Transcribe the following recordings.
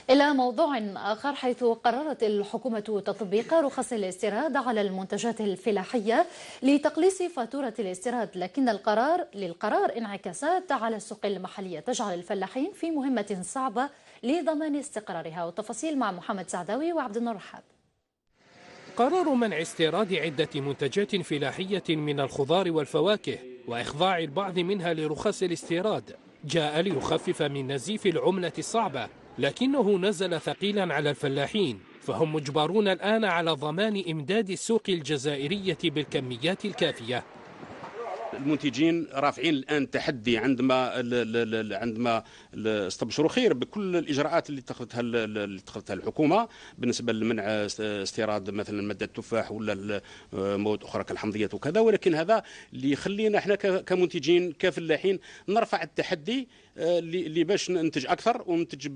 إلى موضوع آخر، حيث قررت الحكومة تطبيق رخص الاستيراد على المنتجات الفلاحية لتقليص فاتورة الاستيراد، لكن للقرار انعكاسات على السوق المحلية تجعل الفلاحين في مهمة صعبة لضمان استقرارها. والتفاصيل مع محمد سعداوي وعبد النور رحاب. قرار منع استيراد عدة منتجات فلاحية من الخضار والفواكه وإخضاع البعض منها لرخص الاستيراد جاء ليخفف من نزيف العملة الصعبة، لكنه نزل ثقيلا على الفلاحين، فهم مجبرون الآن على ضمان إمداد السوق الجزائرية بالكميات الكافية. المنتجين رافعين الان تحدي عندما استبشروا خير بكل الاجراءات اللي اتخذتها الحكومه بالنسبه لمنع استيراد مثلا ماده التفاح ولا مواد اخرى كالحمضيات وكذا، ولكن هذا اللي يخلينا احنا كمنتجين كفلاحين نرفع التحدي اللي باش ننتج اكثر وننتج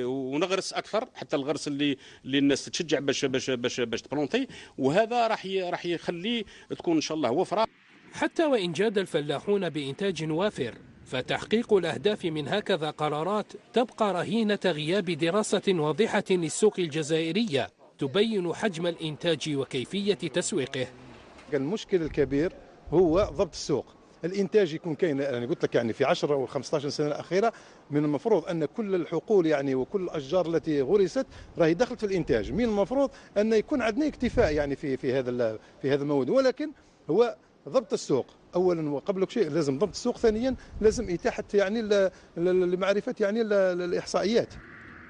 ونغرس اكثر، حتى الغرس اللي الناس تشجع باش تبلونتي، وهذا راح يخلي تكون ان شاء الله وفره. حتى وإن جاد الفلاحون بإنتاج وافر، فتحقيق الأهداف من هكذا قرارات تبقى رهينة غياب دراسة واضحة للسوق الجزائرية تبين حجم الإنتاج وكيفية تسويقه. المشكل الكبير هو ضبط السوق. الإنتاج يكون كاين، أنا قلت لك يعني في 10 أو 15 سنة الأخيرة من المفروض أن كل الحقول يعني وكل الأشجار التي غرست راهي دخلت في الإنتاج، من المفروض أن يكون عندنا اكتفاء يعني في هذا المواد، ولكن هو ضبط السوق اولا وقبل كل شيء لازم ضبط السوق، ثانيا لازم اتاحه يعني لمعرفه يعني الاحصائيات.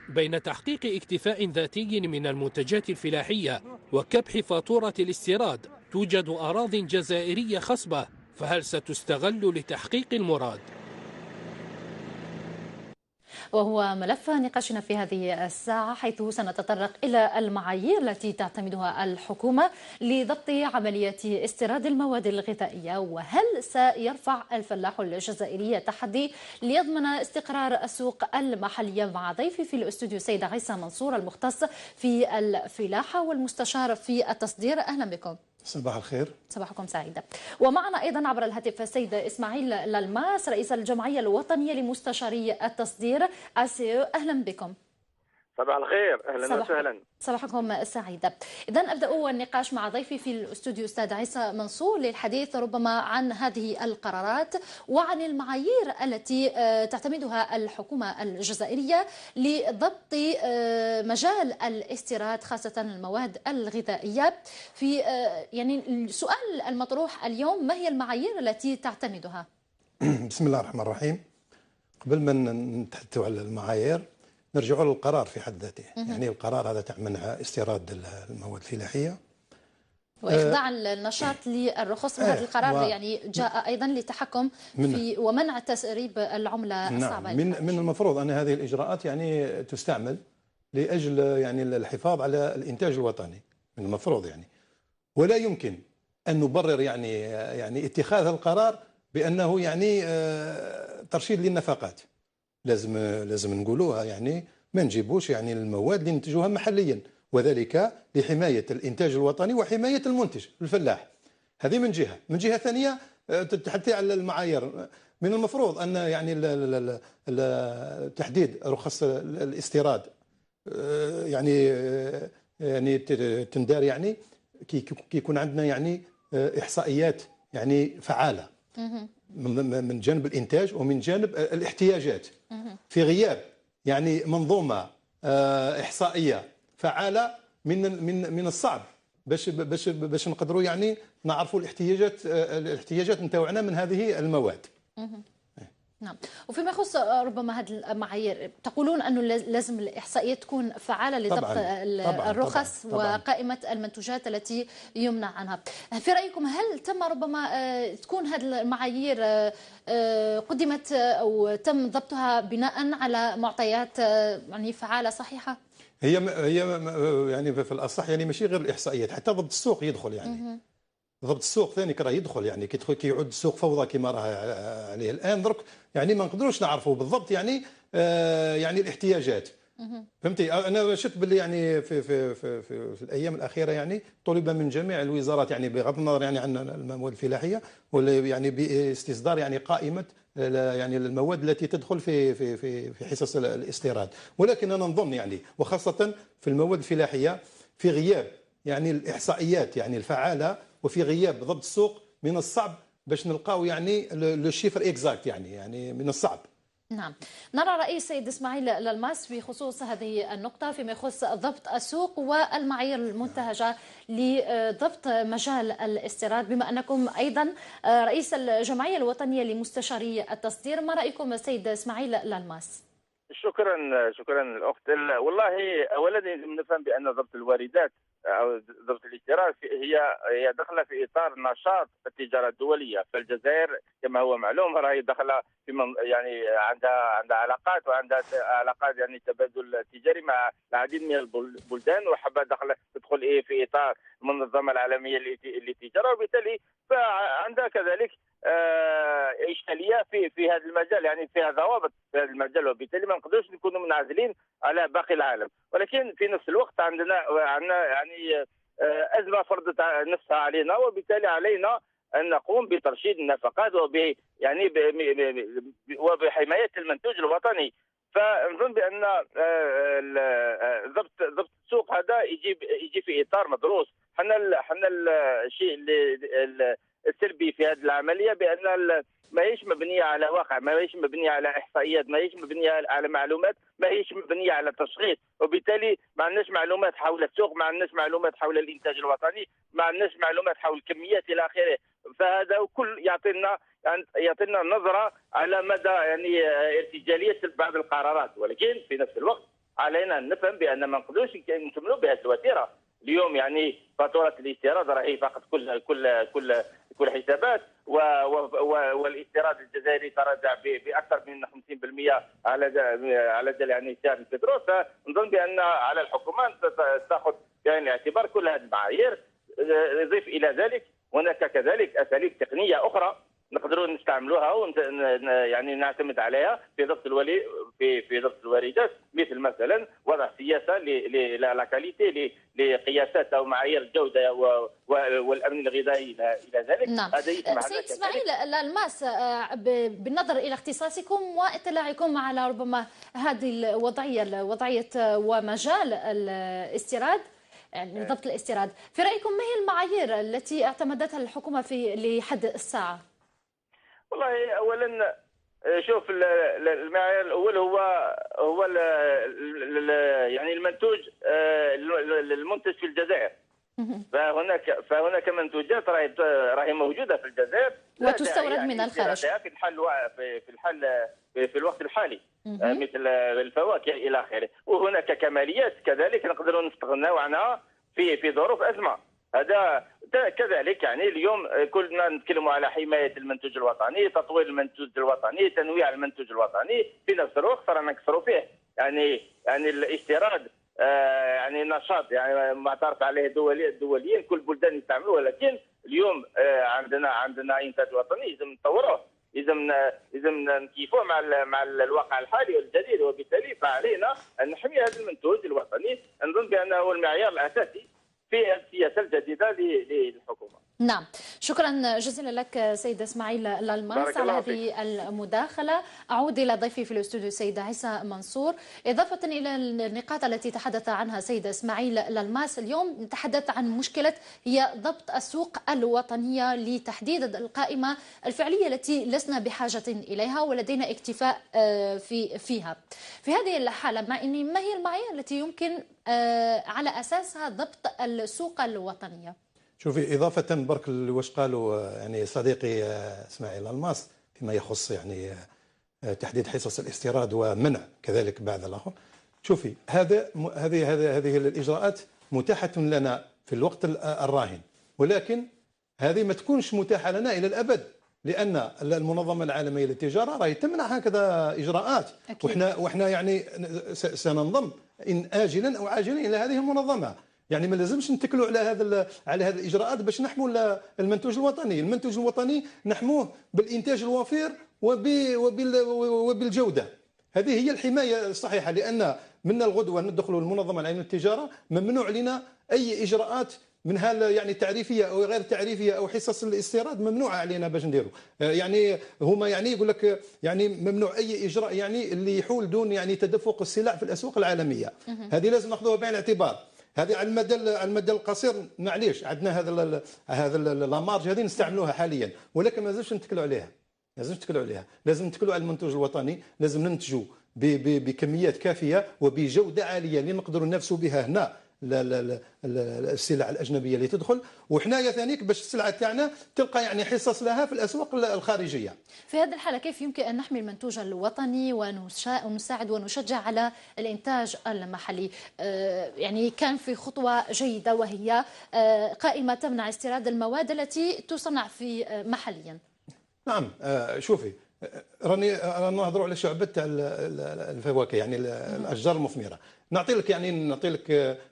بين تحقيق اكتفاء ذاتي من المنتجات الفلاحيه وكبح فاتوره الاستيراد توجد اراضي جزائريه خصبه، فهل ستستغل لتحقيق المراد؟ وهو ملف نقاشنا في هذه الساعة، حيث سنتطرق إلى المعايير التي تعتمدها الحكومة لضبط عملية استيراد المواد الغذائية، وهل سيرفع الفلاح الجزائري تحدي ليضمن استقرار السوق المحلية. مع ضيفي في الاستوديو سيدة عيسى منصور المختص في الفلاحة والمستشار في التصدير. أهلا بكم. صباح الخير. صباحكم سعيدة. ومعنا أيضا عبر الهاتف السيد إسماعيل للماس رئيس الجمعية الوطنية لمستشاري التصدير ACE. أهلا بكم. صباح الخير، اهلا وسهلا. صباحكم سعيدة. إذا أبدأ النقاش مع ضيفي في الاستوديو أستاذ عيسى منصور للحديث ربما عن هذه القرارات وعن المعايير التي تعتمدها الحكومة الجزائرية لضبط مجال الاستيراد خاصة المواد الغذائية. في يعني السؤال المطروح اليوم، ما هي المعايير التي تعتمدها؟ بسم الله الرحمن الرحيم. قبل ما نتحدثوا على المعايير نرجعوا للقرار في حد ذاته. يعني القرار هذا تاع منع استيراد المواد الفلاحيه واخضاع النشاط للرخص، من هذا القرار يعني جاء ايضا للتحكم في ومنع تسريب العمله الصعبه. من المفروض ان هذه الاجراءات يعني تستعمل لاجل يعني الحفاظ على الانتاج الوطني، من المفروض يعني، ولا يمكن ان نبرر يعني اتخاذ القرار بانه يعني ترشيد للنفقات. لازم نقولوها، يعني ما نجيبوش يعني المواد اللي ننتجوها محليا، وذلك لحمايه الانتاج الوطني وحمايه المنتج الفلاح. هذه من جهه. من جهه ثانيه تحدثي على المعايير، من المفروض ان يعني تحديد رخص الاستيراد يعني تندار يعني كي يكون عندنا يعني احصائيات يعني فعاله من جانب الانتاج ومن جانب الاحتياجات. في غياب يعني منظومه احصائيه فعاله من الصعب باش نقدروا يعني نعرفوا الاحتياجات نتاعنا من هذه المواد. نعم. وفيما يخص ربما هذه المعايير، تقولون أنه لازم الإحصائيات تكون فعالة لضبط الرخص وقائمة المنتوجات التي يمنع عنها. في رأيكم هل تم ربما تكون هذه المعايير قدمت أو تم ضبطها بناء على معطيات يعني فعالة صحيحة؟ هي يعني في الأصح يعني ماشي غير الإحصائيات، حتى ضبط السوق يدخل يعني. ضبط السوق ثاني راه يدخل، يعني كي يعود السوق فوضى كما راه عليه الان درك، يعني ما نقدروش نعرفوا بالضبط يعني يعني الاحتياجات. فهمتي؟ انا شفت باللي يعني في الايام الاخيره يعني طلب من جميع الوزارات، يعني بغض النظر يعني عن المواد الفلاحيه، ولا يعني باستصدار يعني قائمه يعني المواد التي تدخل في حصص الاستيراد. ولكن انا نظن يعني وخاصه في المواد الفلاحيه في غياب يعني الاحصائيات يعني الفعاله وفي غياب ضبط السوق من الصعب باش نلقاو يعني لو شيفر اكزاكت يعني من الصعب. نعم، نرى رأي السيد إسماعيل للماس بخصوص هذه النقطة فيما يخص ضبط السوق والمعايير المنتهجة لضبط مجال الاستيراد، بما أنكم أيضا رئيس الجمعية الوطنية لمستشاري التصدير. ما رأيكم السيد إسماعيل للماس؟ شكرا الأخت. والله أولا نفهم بأن ضبط الواردات أو ضبط الاستيراد هي داخله في اطار نشاط التجاره الدوليه، فالجزائر كما هو معلوم راهي داخله في يعني عندها علاقات وعندها علاقات يعني تبادل تجاري مع العديد من البلدان، وحابه تدخل في اطار المنظمه العالميه للتجاره، وبالتالي فعندها كذلك اشكاليه في هذا المجال، يعني فيها ضوابط في هذا المجال، وبالتالي ما نقدروش نكونوا منعزلين على باقي العالم. ولكن في نفس الوقت عندنا يعني ازمه فرضت نفسها علينا، وبالتالي علينا ان نقوم بترشيد النفقات وبحمايه المنتوج الوطني. فنظن بان ضبط السوق هذا يجي في اطار مدروس. حنا الشيء السلبي في هذه العمليه بان ماهيش مبنيه على واقع، ماهيش مبنيه على احصائيات، ماهيش مبنيه على معلومات، ماهيش مبنيه على تشخيص، وبالتالي ما عندناش معلومات حول السوق، ما عندناش معلومات حول الانتاج الوطني، ما عندناش معلومات حول الكميات الى اخره. فهذا كل يعطينا نظره على مدى يعني ارتجاليه بعض القرارات. ولكن في نفس الوقت علينا ان نفهم بان ما نقدروش نكملوا بهذه الوتيره. اليوم يعني فاتوره الاستيراد راهي فقط كل حسابات، والاستيراد الجزائري تراجع باكثر من 50% على يعني سعر البترول. فنظن بان على الحكومه ان تاخذ بعين الاعتبار كل هذه المعايير. نضيف الى ذلك هناك كذلك اساليب تقنيه اخرى نقدروا نستعملوها يعني نعتمد عليها في ضبط في ضبط الواردات، مثل مثلا وضع سياسه لا كاليتي لقياسات او معايير الجوده والامن الغذائي الى ذلك. نعم. سيد اسماعيل الماس، بالنظر الى اختصاصكم واطلاعكم على ربما هذه وضعيه ومجال الاستيراد، يعني ضبط الاستيراد، في رايكم ما هي المعايير التي اعتمدتها الحكومه لحد الساعه؟ والله اولا شوف المعيار الاول هو يعني المنتوج المنتج في الجزائر. فهناك منتوجات راهي موجوده في الجزائر وتستورد من الخارج في الوقت الحالي، مثل الفواكه الى اخره. وهناك كماليات كذلك نقدروا نستغناو عنها في ظروف ازمه. هذا كذلك يعني اليوم كلنا نتكلموا على حمايه المنتوج الوطني، تطوير المنتوج الوطني، تنويع المنتوج الوطني. في نفس الوقت رانا نكسروا فيه يعني الاستيراد يعني نشاط يعني معترف عليه دوليا، كل بلدان يستعملوه. ولكن اليوم عندنا انتاج وطني لازم نطوروه، لازم نكيفوه مع الواقع الحالي والجديد، وبالتالي فعلينا ان نحمي هذا المنتوج الوطني. نظن بانه هو المعيار الاساسي في السياسه الجديده للحكومه. نعم، شكرا جزيلا لك سيد اسماعيل للماس على هذه المداخله. اعود الى ضيفي في الاستوديو السيد عيسى منصور. اضافه الى النقاط التي تحدث عنها سيد اسماعيل للماس، اليوم نتحدث عن مشكله هي ضبط السوق الوطنيه لتحديد القائمه الفعليه التي لسنا بحاجه اليها ولدينا اكتفاء فيها. في هذه الحاله ما هي المعايير التي يمكن على اساسها ضبط السوق الوطنيه؟ شوفي، إضافة برك لواش قالوا يعني صديقي اسماعيل الماس فيما يخص يعني تحديد حصص الاستيراد ومنع كذلك بعض الآخر. شوفي، هذه الإجراءات متاحة لنا في الوقت الراهن، ولكن هذه ما تكونش متاحة لنا إلى الأبد، لأن المنظمة العالمية للتجارة راهي تمنع هكذا إجراءات. وإحنا يعني سننضم إن آجلا أو عاجلا إلى هذه المنظمة. يعني ما لازمش نتكلوا على هذه الاجراءات باش نحموا المنتوج الوطني. المنتوج الوطني نحموه بالانتاج الوفير وبالجوده. هذه هي الحمايه الصحيحه، لان من الغدوه ندخلوا المنظمه العالميه للتجاره ممنوع لنا اي اجراءات منها يعني تعريفيه او غير تعريفيه او حصص الاستيراد ممنوعه علينا باش نديروا. يعني هما يعني يقول لك يعني ممنوع اي اجراء يعني اللي يحول دون يعني تدفق السلع في الاسواق العالميه. هذه لازم ناخذوها بعين الاعتبار. هذه على المدى القصير معليش عندنا هذا لامارج هذه نستعملوها حاليا، ولكن ما لازمش نتكلوا عليها. لازم نتكلوا على المنتوج الوطني، لازم ننتجوا بكميات كافيه وبجوده عاليه اللي نقدروا ننافسوا بها هنا السلع الاجنبيه اللي تدخل، وحنايا ثانيك باش السلعه تاعنا تلقى يعني حصص لها في الاسواق الخارجيه. في هذه الحاله كيف يمكن ان نحمي المنتوج الوطني ونساعد ونشجع على الانتاج المحلي؟ يعني كان في خطوه جيده وهي قائمه تمنع استيراد المواد التي تصنع في محليا. نعم. شوفي، راني نهضروا على شعبة تاع الفواكه يعني الاشجار المثمره. نعطي لك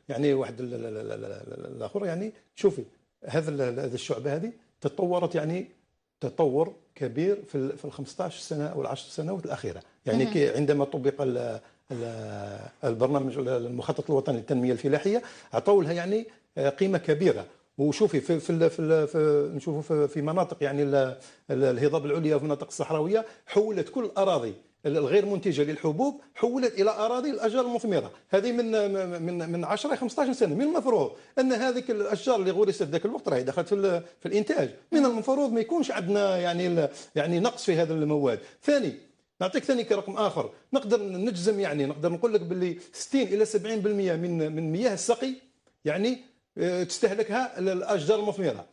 يعني واحد الاخر. يعني شوفي هذا الشعبه هذه تطورت يعني تطور كبير في ال 15 سنه او ال 10 سنوات الاخيره. يعني عندما طبق البرنامج المخطط الوطني للتنميه الفلاحيه عطوا لها يعني قيمه كبيره. وشوفي في نشوفوا في مناطق يعني الهضاب العليا وفي المناطق الصحراويه حولت كل الاراضي الغير منتجه للحبوب حولت الى اراضي الاشجار المثمره. هذه من 10 ل 15 سنه. من المفروض ان هذيك الاشجار اللي غرست ذاك الوقت راهي دخلت في الانتاج. من المفروض ما يكونش عندنا يعني نقص في هذا المواد. ثاني نعطيك ثاني كرقم اخر نقدر نجزم يعني نقدر نقول لك باللي 60 الى 70% من مياه السقي يعني تستهلكها الاشجار المثمره.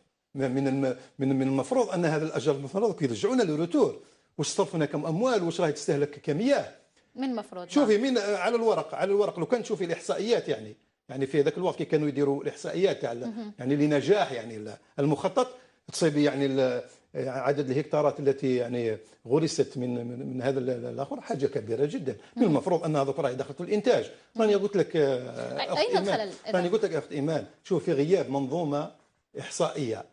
من المفروض ان هذه الاشجار المثمره يرجعونا للروتور. واش صرفنا كم اموال واش راهي تستهلك كمياه. من المفروض شوفي من على الورق لو كان تشوفي الاحصائيات يعني في ذاك الوقت كي كانوا يديروا الاحصائيات تاع يعني لنجاح يعني المخطط تصيبي يعني عدد الهكتارات التي يعني غرست من هذا الاخر حاجه كبيره جدا. من المفروض ان هذوك راهي دخلت الانتاج. راني قلت لك اين الخلل؟ راني قلت لك اخت ايمان شوف في غياب منظومه احصائيه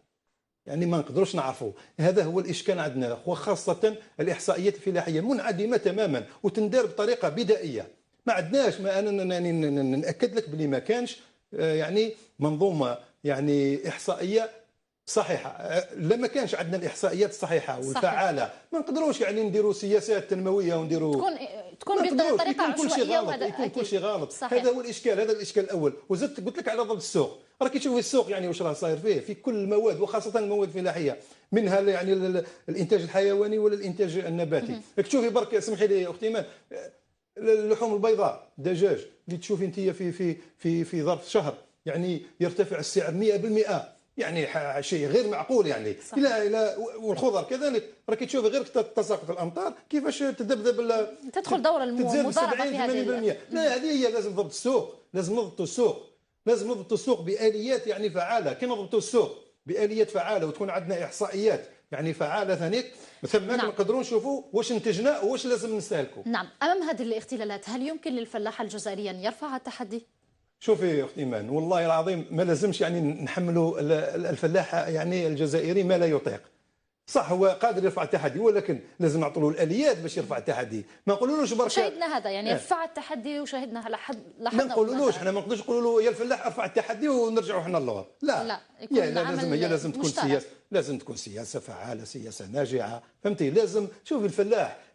يعني ما نقدروش نعرفوا. هذا هو الاشكال عندنا وخاصه الاحصائيات الفلاحيه منعدمه تماما وتندار بطريقه بدائيه. ما عندناش ما انا يعني ناكد لك بلي ما كانش يعني منظومه يعني احصائيه صحيحه. لما كانش عندنا الاحصائيات الصحيحه والفعاله ما نقدروش يعني نديروا سياسات تنمويه ونديروا تكون بطريقه عشوائيه يكون كل شيء غلط. هذا هو الاشكال. هذا الاشكال الاول. وزدت قلت لك على ضبط السوق. راكي تشوفي السوق يعني واش راه صاير فيه في كل المواد وخاصه المواد الفلاحيه منها يعني الانتاج الحيواني ولا الانتاج النباتي. تشوفي برك اسمحي لي اختي ايمان اللحوم البيضاء دجاج اللي تشوفي انت في ظرف شهر يعني يرتفع السعر 100%. يعني شيء غير معقول يعني. الى والخضر كذلك راكي تشوفي غير تساقط الامطار كيفاش تذبذب تدخل دور المضاربه في هذه. لا هذه هي لازم ضبط السوق. لازم نضبط السوق باليات يعني فعاله. كي نضبطوا السوق باليات فعاله وتكون عندنا احصائيات يعني فعاله ثانيك ثم نقدروا نشوفوا واش انتجنا واش لازم نستهلكوا. نعم. امام هذه الاختلالات هل يمكن للفلاح الجزائري ان يرفع التحدي؟ شوفي اخت ايمان والله العظيم ما لازمش يعني نحملوا الفلاح يعني الجزائري ما لا يطيق. صح هو قادر يرفع التحدي ولكن لازم نعطوا له الاليات باش يرفع التحدي. ما نقولولوش برك شاهدنا هذا يعني رفع التحدي وشاهدنا لاحظنا. ما نقولولوش احنا ما نقدرش نقولوا له يا الفلاح ارفع التحدي ونرجعوا احنا للور. لا هي لازم تكون سياسه. لازم تكون سياسه فعاله سياسه ناجعه. فهمتي؟ لازم شوفي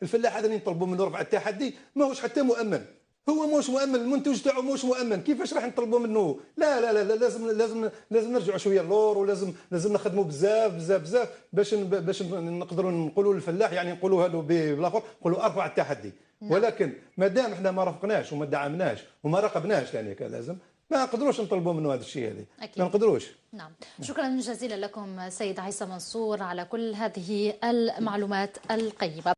الفلاح هذا اللي نطلبوا منه رفع التحدي ماهوش حتى مؤمن. هو موش مؤمن. المنتوج تاعو موش مؤمن. كيفاش راح نطلبوا منه؟ لا لازم نرجعوا شويه اللور ولازم نخدموا بزاف باش نقدروا نقولوا للفلاح يعني نقولوها له بالاخر نقولوا ارفع التحدي. ولكن ما دام احنا ما رافقناش وما دعمناش وما راقبناش يعني لازم ما نقدروش نطلبوا منه هذا الشيء هذه. ما نقدروش. نعم. شكرا جزيلا لكم سيد عيسى منصور على كل هذه المعلومات القيمه.